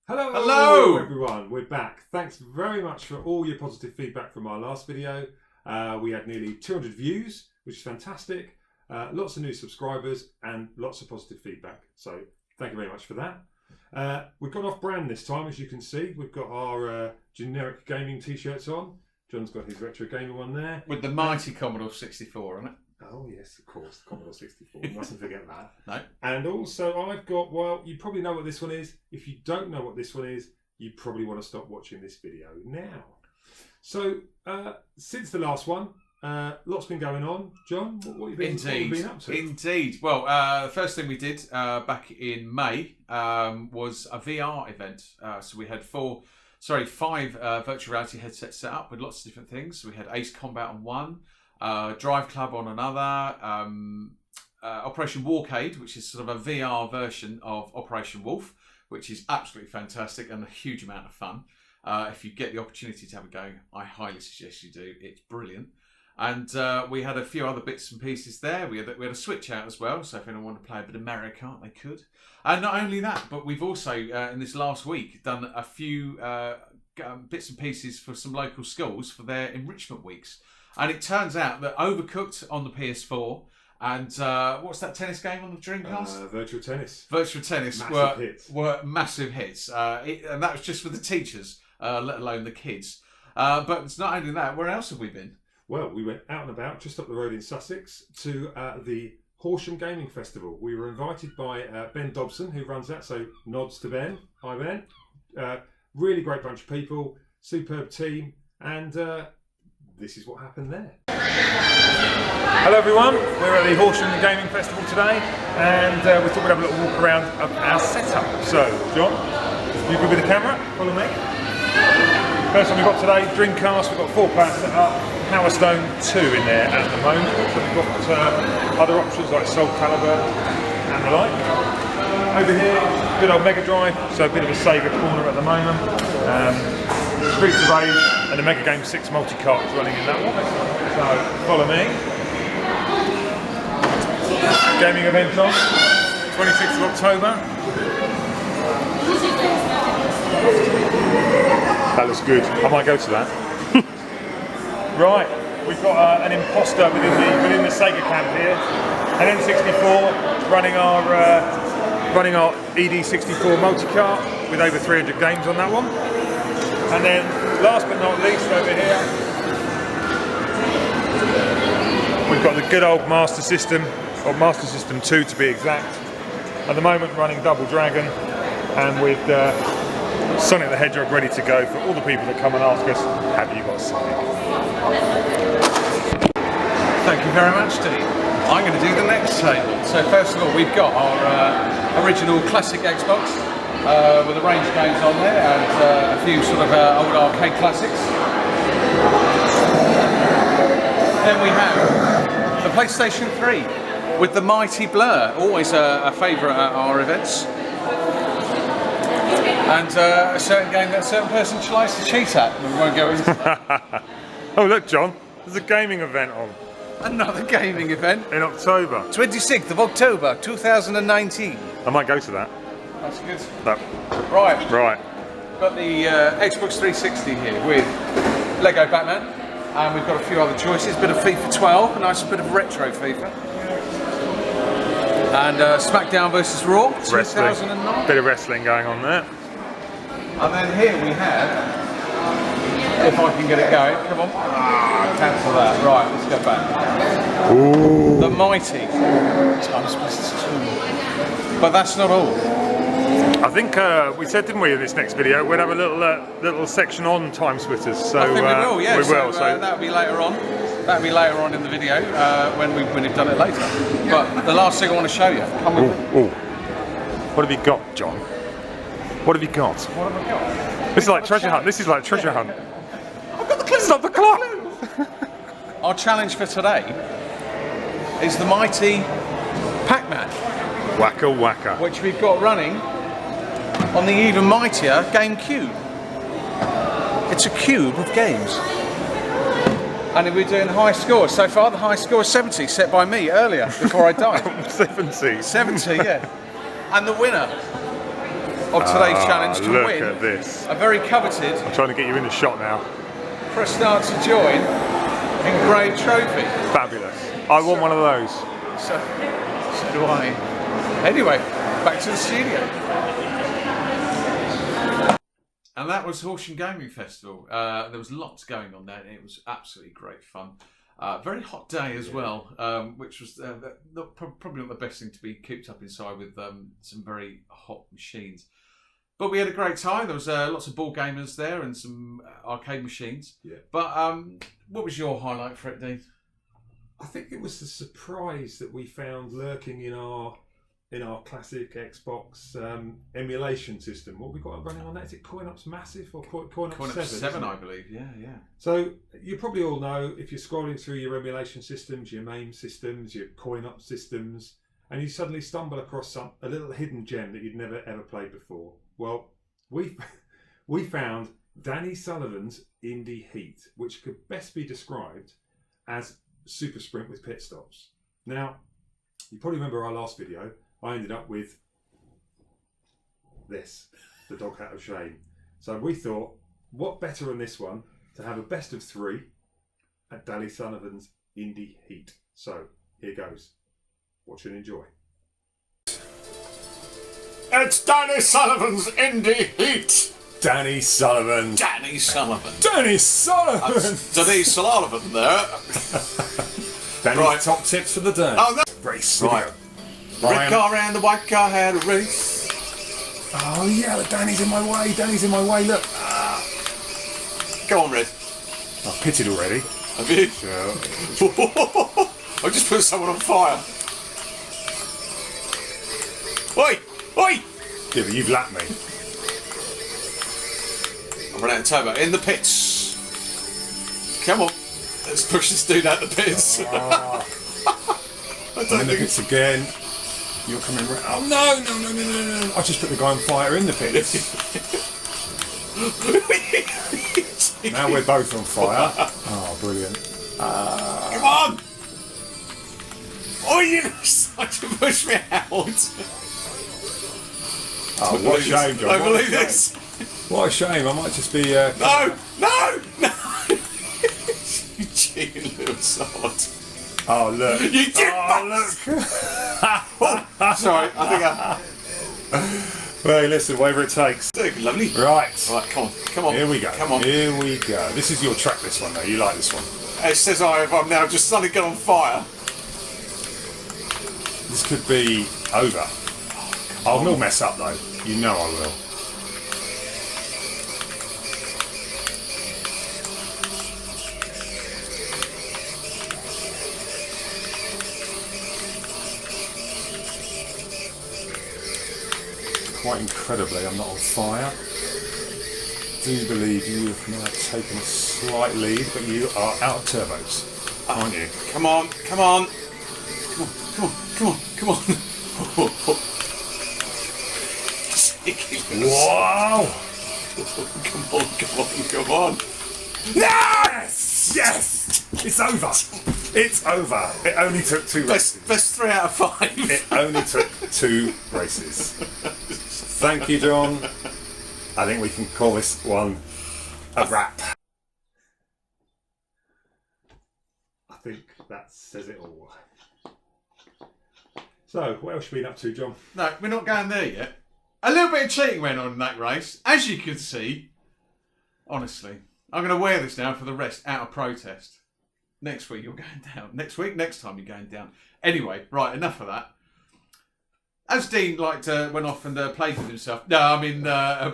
Hello everyone, we're back. Thanks very much for all your positive feedback from our last video. We had nearly 200 views, which is fantastic. Lots of new subscribers and lots of positive feedback. So thank you very much for that. We've gone off brand this time, as you can see. We've got our generic gaming t-shirts on. John's got his retro gamer one there. With the mighty Commodore 64 on it. Oh yes, of course, the Commodore 64. Mustn't forget that. No. And also I've got, well, you probably know what this one is. If you don't know what this one is, you probably want to stop watching this video now. So, since the last one, lots been going on. John, what have you been up to? Indeed. Well, the first thing we did back in May was a VR event. So we had five virtual reality headsets set up with lots of different things. We had Ace Combat on one, Drive Club on another, Operation Warcade, which is sort of a VR version of Operation Wolf, which is absolutely fantastic and a huge amount of fun. If you get the opportunity to have a go, I highly suggest you do. It's brilliant. And we had a few other bits and pieces there. We had a Switch out as well, so if anyone wanted to play a bit of Mario Kart, they could. And not only that, but we've also, in this last week, done a few bits and pieces for some local schools for their enrichment weeks. And it turns out that Overcooked on the PS4 and what's that tennis game on the Dreamcast? Virtual Tennis. Virtual Tennis were massive hits. And that was just for the teachers, let alone the kids. But it's not only that, where else have we been? Well, we went out and about just up the road in Sussex to the Horsham Gaming Festival. We were invited by Ben Dobson, who runs that, so nods to Ben. Hi Ben. Really great bunch of people, superb team, and this is what happened there. Hello everyone, we're at the Horsham Gaming Festival today, and we thought we'd have a little walk around of our setup. So, John, you good with the camera? Follow me. First one we've got today, Dreamcast. We've got 4-player set up, Power Stone 2 in there at the moment. So we've got other options like Soul Calibur and the like. Over here, good old Mega Drive, so a bit of a Sega corner at the moment. Streets of Rage and the Mega Game 6 multi-cart is running in that one. So follow me. Gaming event on, 26th of October. That looks good. I might go to that. Right, we've got an imposter within the Sega camp here. An N64 running our ED64 multi-cart with over 300 games on that one. And then, last but not least, over here, we've got the good old Master System, or Master System 2 to be exact. At the moment running Double Dragon, and with Sonic the Hedgehog ready to go for all the people that come and ask us, have you got Sonic? Thank you very much, Steve. I'm going to do the next table. So first of all, we've got our original classic Xbox with a range of games on there and a few sort of old arcade classics. Then we have the PlayStation 3 with the mighty Blur, always a favourite at our events. And a certain game that a certain person tries to cheat at. We won't go into that. Oh look John, there's a gaming event on. Another gaming event. In October. 26th of October 2019. I might go to that. That's good. No. Right. Right. Got the Xbox 360 here with Lego Batman. And we've got a few other choices. Bit of FIFA 12, a nice bit of retro FIFA. And SmackDown vs Raw 2009. Bit of wrestling going on there. And then here we have, if I can get it going, come on. Cancel that. Right, let's go back. Ooh. The mighty Timesplitters 2. But that's not all. I think we said, didn't we, in this next video, we'd have a little section on Timesplitters. So I think we will, yeah. We will. So that'll be later on. That'll be later on in the video when we've done it later. But the last thing I want to show you. Come with me. Ooh. What have you got, John? What have you got? What have I got? This is like treasure hunt. This is like treasure hunt. I've got the clue. Stop the clock. Our challenge for today is the mighty Pac-Man. Wacka wacka. Which we've got running on the even mightier GameCube. It's a cube of games. And we're doing high scores. So far the high score is 70, set by me earlier, before I died. 70? 70, yeah. And the winner of today's challenge to look win at this. a very coveted I'm trying to get you in the shot now. press start to join engraved trophy. Fabulous. I want one of those. So do I. Anyway, back to the studio. And that was Horsham Gaming Festival. There was lots going on there. It was absolutely great fun. Very hot day as well, which was probably not the best thing to be cooped up inside with some very hot machines. But we had a great time. There was lots of ball gamers there and some arcade machines. Yeah. But what was your highlight for it, Dean? I think it was the surprise that we found lurking in our classic Xbox emulation system. What we got running on that? Is it CoinOps Massive or CoinOps 7? I believe. Yeah. So you probably all know, if you're scrolling through your emulation systems, your MAME systems, your CoinOps systems, and you suddenly stumble across a little hidden gem that you'd never ever played before. Well, we found Danny Sullivan's Indy Heat, which could best be described as super sprint with pit stops. Now, you probably remember our last video. I ended up with this, the dog hat of shame. So we thought, what better than this one to have a best of 3 at Danny Sullivan's Indy Heat. So here goes. Watch and enjoy. It's Danny Sullivan's Indy Heat. Danny Sullivan. Danny Sullivan. Danny Sullivan. Danny Sullivan there. Danny's top tips for the day. Oh, no. Race. Right. Red car and the white car had a race. Oh yeah, but Danny's in my way. Danny's in my way. Look. Go on, Red. I've pitted already. Have you? Sure. I just put someone on fire. Oi! Oi! Yeah, but you've lapped me. I ran out of turbo. In the pits. Come on. Let's push this dude out the pits. I'm in the pits again. You're coming round. Oh no! I just put the guy on fire in the pits. Now we're both on fire. Oh, brilliant. Come on! Oh, you decided to push me out. Oh, what a shame, John. I believe this. What a shame. I might just be... No! You cheeky little sod. Oh, look. You did look. Sorry, I think Well, listen, whatever it takes. Lovely. Right, come on. Here we go. Come on. Here we go. This is your track, this one, though. You like this one. It says I'm now just suddenly got on fire. This could be over. I will mess up, though. You know I will. Quite incredibly, I'm not on fire. I do believe you have now taken a slight lead, but you are out of turbos, aren't you? Come on. Wow! Come on. Yes! It's over. It's over. It only took 2 races. Best 3 out of 5. It only took 2 races. Thank you, John. I think we can call this one a wrap. I think that says it all. So, what else have you been up to, John? No, we're not going there yet. A little bit of cheating went on in that race. As you can see, honestly, I'm going to wear this now for the rest out of protest. Next week you're going down. Next time you're going down. Anyway, right, enough of that. As Dean went off and played with himself. No, I mean,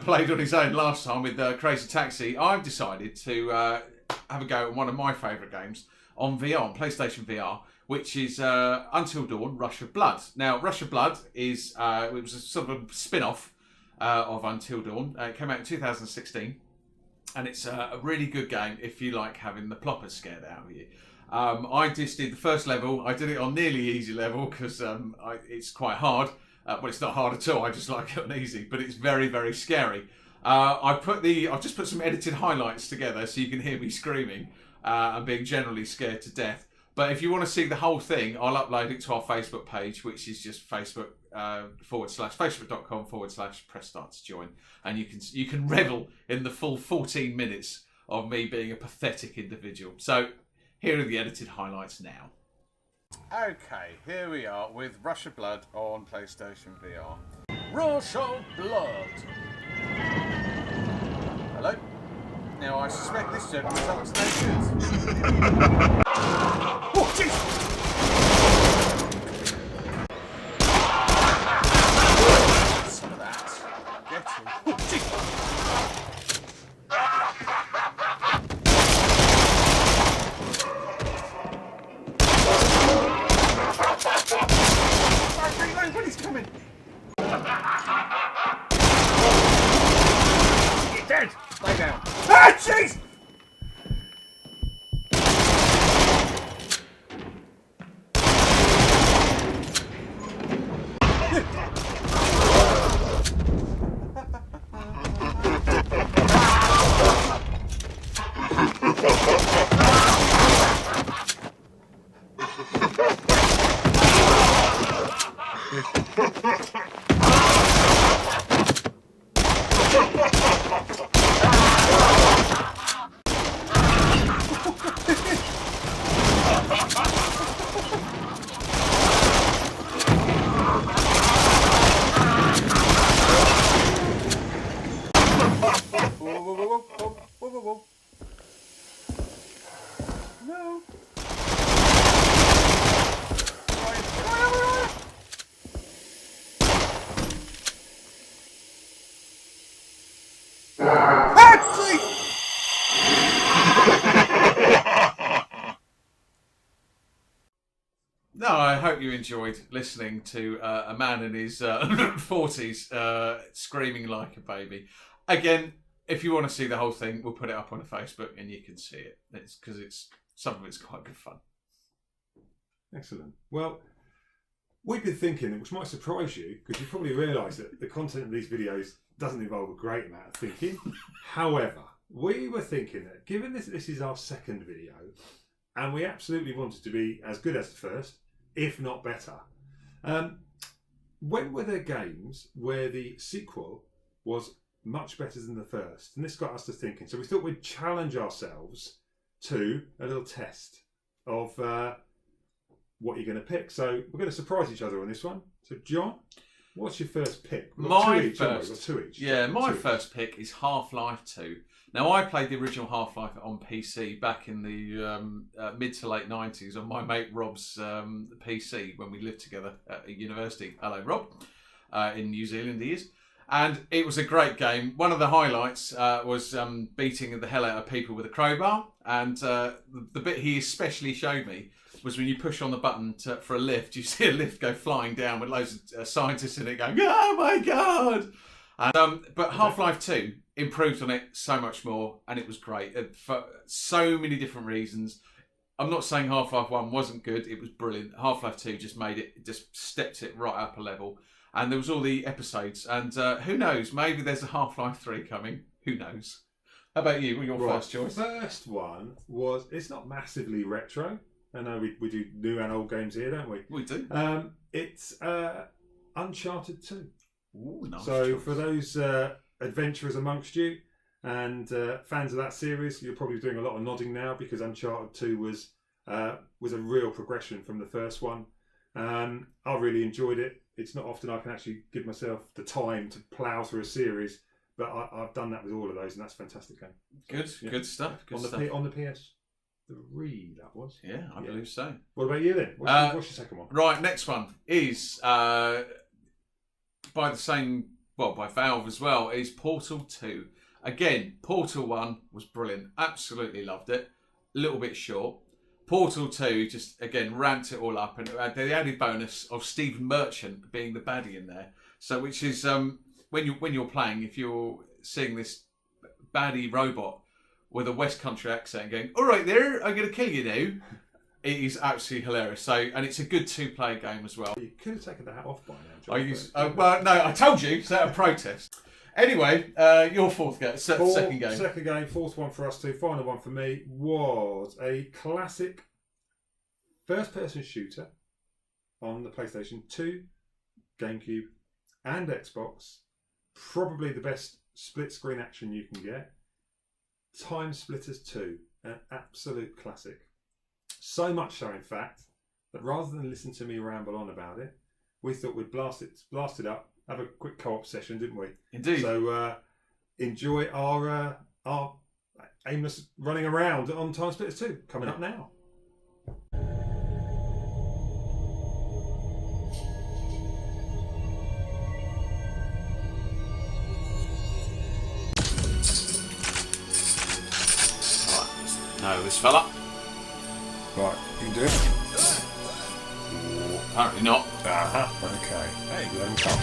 played on his own last time with Crazy Taxi. I've decided to have a go at one of my favourite games on VR, on PlayStation VR, which is Until Dawn: Rush of Blood. Now, Rush of Blood is it was a sort of a spin-off of Until Dawn. It came out in 2016, and it's a really good game if you like having the ploppers scared out of you. I just did the first level. I did it on nearly easy level because it's quite hard. Well, it's not hard at all. I just like it on easy, but it's very, very scary. I've just put some edited highlights together so you can hear me screaming and being generally scared to death. But if you want to see the whole thing, I'll upload it to our Facebook page, which is just facebook.com/press start to join. And you can revel in the full 14 minutes of me being a pathetic individual. So here are the edited highlights now. Okay, here we are with Rush of Blood on PlayStation VR. Rush of Blood! Hello? Now I suspect this gentleman's up to no good. Oh, jeez! Some of that. Get him. Oh, jeez! Reload when he's coming! You're dead! Lay down. Ah, jeez! Whoa. No. No, I hope you enjoyed listening to a man in his 40s screaming like a baby. Again, if you want to see the whole thing, we'll put it up on Facebook and you can see it. It's because some of it's quite good fun. Excellent. Well, we've been thinking, which might surprise you, because you probably realise that the content of these videos doesn't involve a great amount of thinking. However, we were thinking that given this is our second video, and we absolutely wanted to be as good as the first, if not better. When were there games where the sequel was much better than the first? And this got us to thinking. So we thought we'd challenge ourselves to a little test of what you're going to pick. So we're going to surprise each other on this one. So John, what's your first pick? My first pick is Half-Life 2. Now, I played the original Half-Life on PC back in the mid to late 90s on my mate Rob's PC when we lived together at a university. Hello, Rob. In New Zealand, he is. And it was a great game. One of the highlights was beating the hell out of people with a crowbar. And the bit he especially showed me was when you push on the button for a lift, you see a lift go flying down with loads of scientists in it going, oh my God! And, but Half-Life 2 improved on it so much more, and it was great for so many different reasons. I'm not saying Half-Life 1 wasn't good, it was brilliant. Half-Life 2 just stepped it right up a level. And there was all the episodes, and who knows, maybe there's a Half-Life 3 coming. Who knows? How about you? What your first choice? First one was, it's not massively retro. I know we do new and old games here, don't we? We do. It's Uncharted 2. Ooh, nice so choice. For those adventurers amongst you and fans of that series, you're probably doing a lot of nodding now because Uncharted 2 was a real progression from the first one. I really enjoyed it. It's not often I can actually give myself the time to plough through a series, but I've done that with all of those, and that's a fantastic game. Good stuff. Good stuff. On the PS3, that was. Yeah, I believe so. What about you then? What's your second one? Right, next one is by Valve as well, is Portal 2. Again, Portal 1 was brilliant. Absolutely loved it. A little bit short. Portal 2 just, again, ramped it all up. And the added bonus of Stephen Merchant being the baddie in there. So, which is, when you're playing, if you're seeing this baddie robot with a West Country accent going, all right there, I'm going to kill you now. It is absolutely hilarious. So, and it's a good two-player game as well. You could have taken the hat off by now, John. Well, no, I told you. It's out of protest. Anyway, your second game. Second game, fourth one for us too. Final one for me was a classic first-person shooter on the PlayStation 2, GameCube, and Xbox. Probably the best split-screen action you can get. Timesplitters 2, an absolute classic. So much so, in fact, that rather than listen to me ramble on about it, we thought we'd blast it up, have a quick co-op session, didn't we? Indeed. So enjoy our aimless running around on Timesplitters 2 coming up now. No, this fella. Right, you can do it. Apparently not. Okay. Hey, let him come.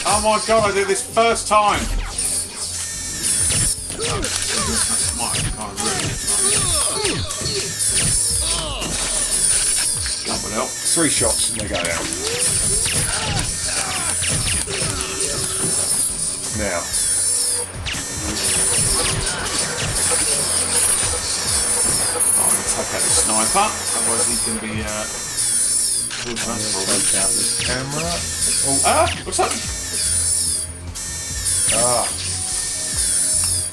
Oh my god, I did this first time! Double help. 3 shots and they go down. Now. I'm going to take out the sniper, otherwise he's going to be Take out this camera. Oh, what's that?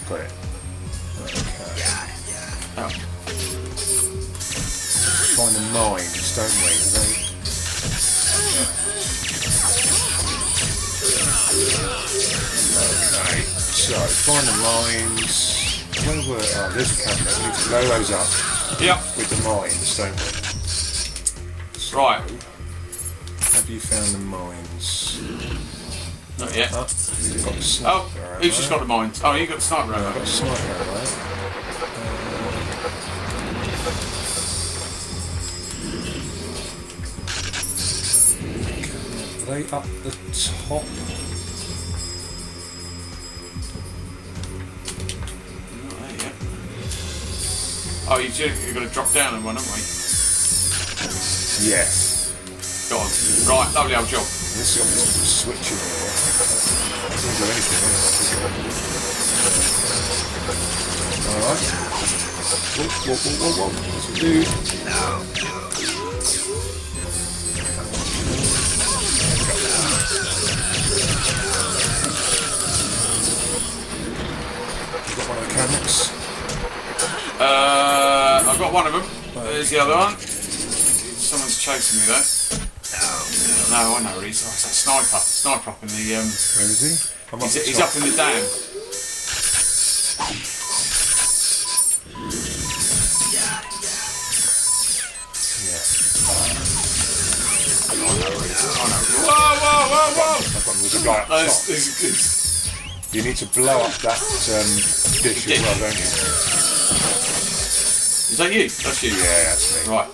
Got it. Okay. Oh. Find the mines, don't we? Okay. So, find the mines. Where were... Oh, there's a camera. We need to blow those up. Yep. With the mines, don't we? So, Right. have you found the mines? Not yet. You've got the sniper. Oh, who's just got the mines? Oh, you got the sniper I've over. got the sniper arrow. Are they up the top? Not there yet. Oh, you're going to drop down and one, aren't we? Yes. Go on. Right, lovely old job. This is this switching here. That doesn't do anything. Alright. Whoa. What's it do? You got one of the cabinets? I've got one of them. There's the other one. Someone's chasing me though. No, I know where he is. Oh, it's that sniper. Sniper up in the... Where is he? He's up in the dam. Whoa! I've got the guy up top. You need to blow up that dish as well, don't you? Is that you? That's you? Yeah, that's me. Right.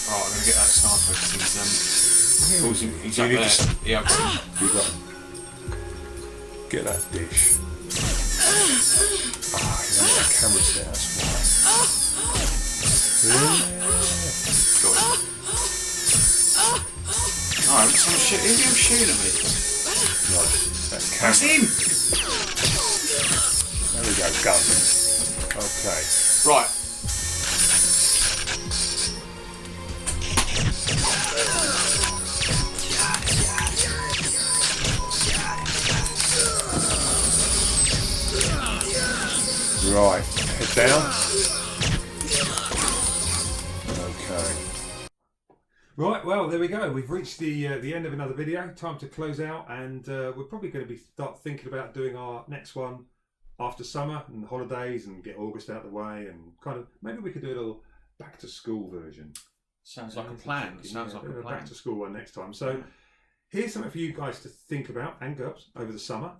Right, I'm going to get that sniper because he's up there. Yeah, I've got him. You got him. Get that dish. Ah, you know that camera's there, that's why. Got him. Alright, someone shooting at me. No, that That's camera. him! There we go, guns. Okay. Right. Right, head down. Okay. Right, well, there we go. We've reached the end of another video. Time to close out, and we're probably going to start thinking about doing our next one after summer and holidays, and get August out of the way, and kind of maybe we could do a little back to school version. Sounds like a plan. Sounds like a plan. Back to school one next time. So here's something for you guys to think about, and girls, over the summer.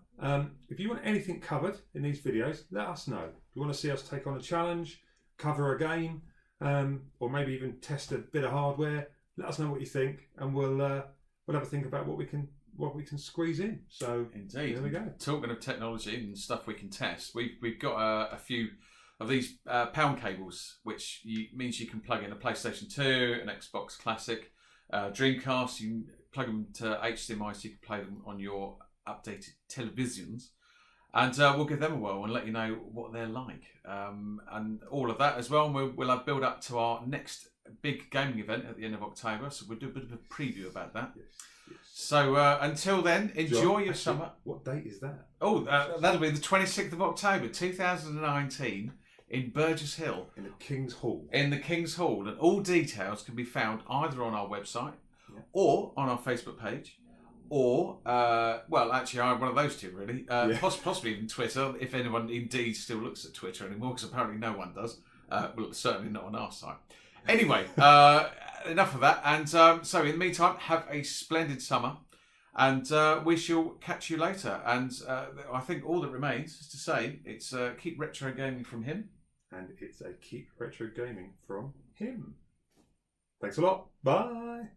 If you want anything covered in these videos, let us know. If you want to see us take on a challenge, cover a game, or maybe even test a bit of hardware, let us know what you think, and we'll have a think about what we can squeeze in. So Indeed. there we go. Talking of technology and stuff we can test, we've got a few of these pound cables, which means you can plug in a PlayStation 2, an Xbox Classic, Dreamcast. You can plug them to HDMI so you can play them on your updated televisions. And we'll give them a whirl and let you know what they're like. And all of that as well. And we'll have build up to our next big gaming event at the end of October. So we'll do a bit of a preview about that. Yes. So until then, enjoy John, your actually, summer. What date is that? Oh, that'll be the 26th of October, 2019 in Burgess Hill. In the King's Hall. In the King's Hall. And all details can be found either on our website or on our Facebook page. Or, well, actually, I'm one of those two, really. Possibly even Twitter, if anyone indeed still looks at Twitter anymore, because apparently no one does. Well, certainly not on our site. Anyway, enough of that. And so, in the meantime, have a splendid summer. And we shall catch you later. And I think all that remains is to say it's keep retro gaming from him. And it's a keep retro gaming from him. Thanks a lot. Bye.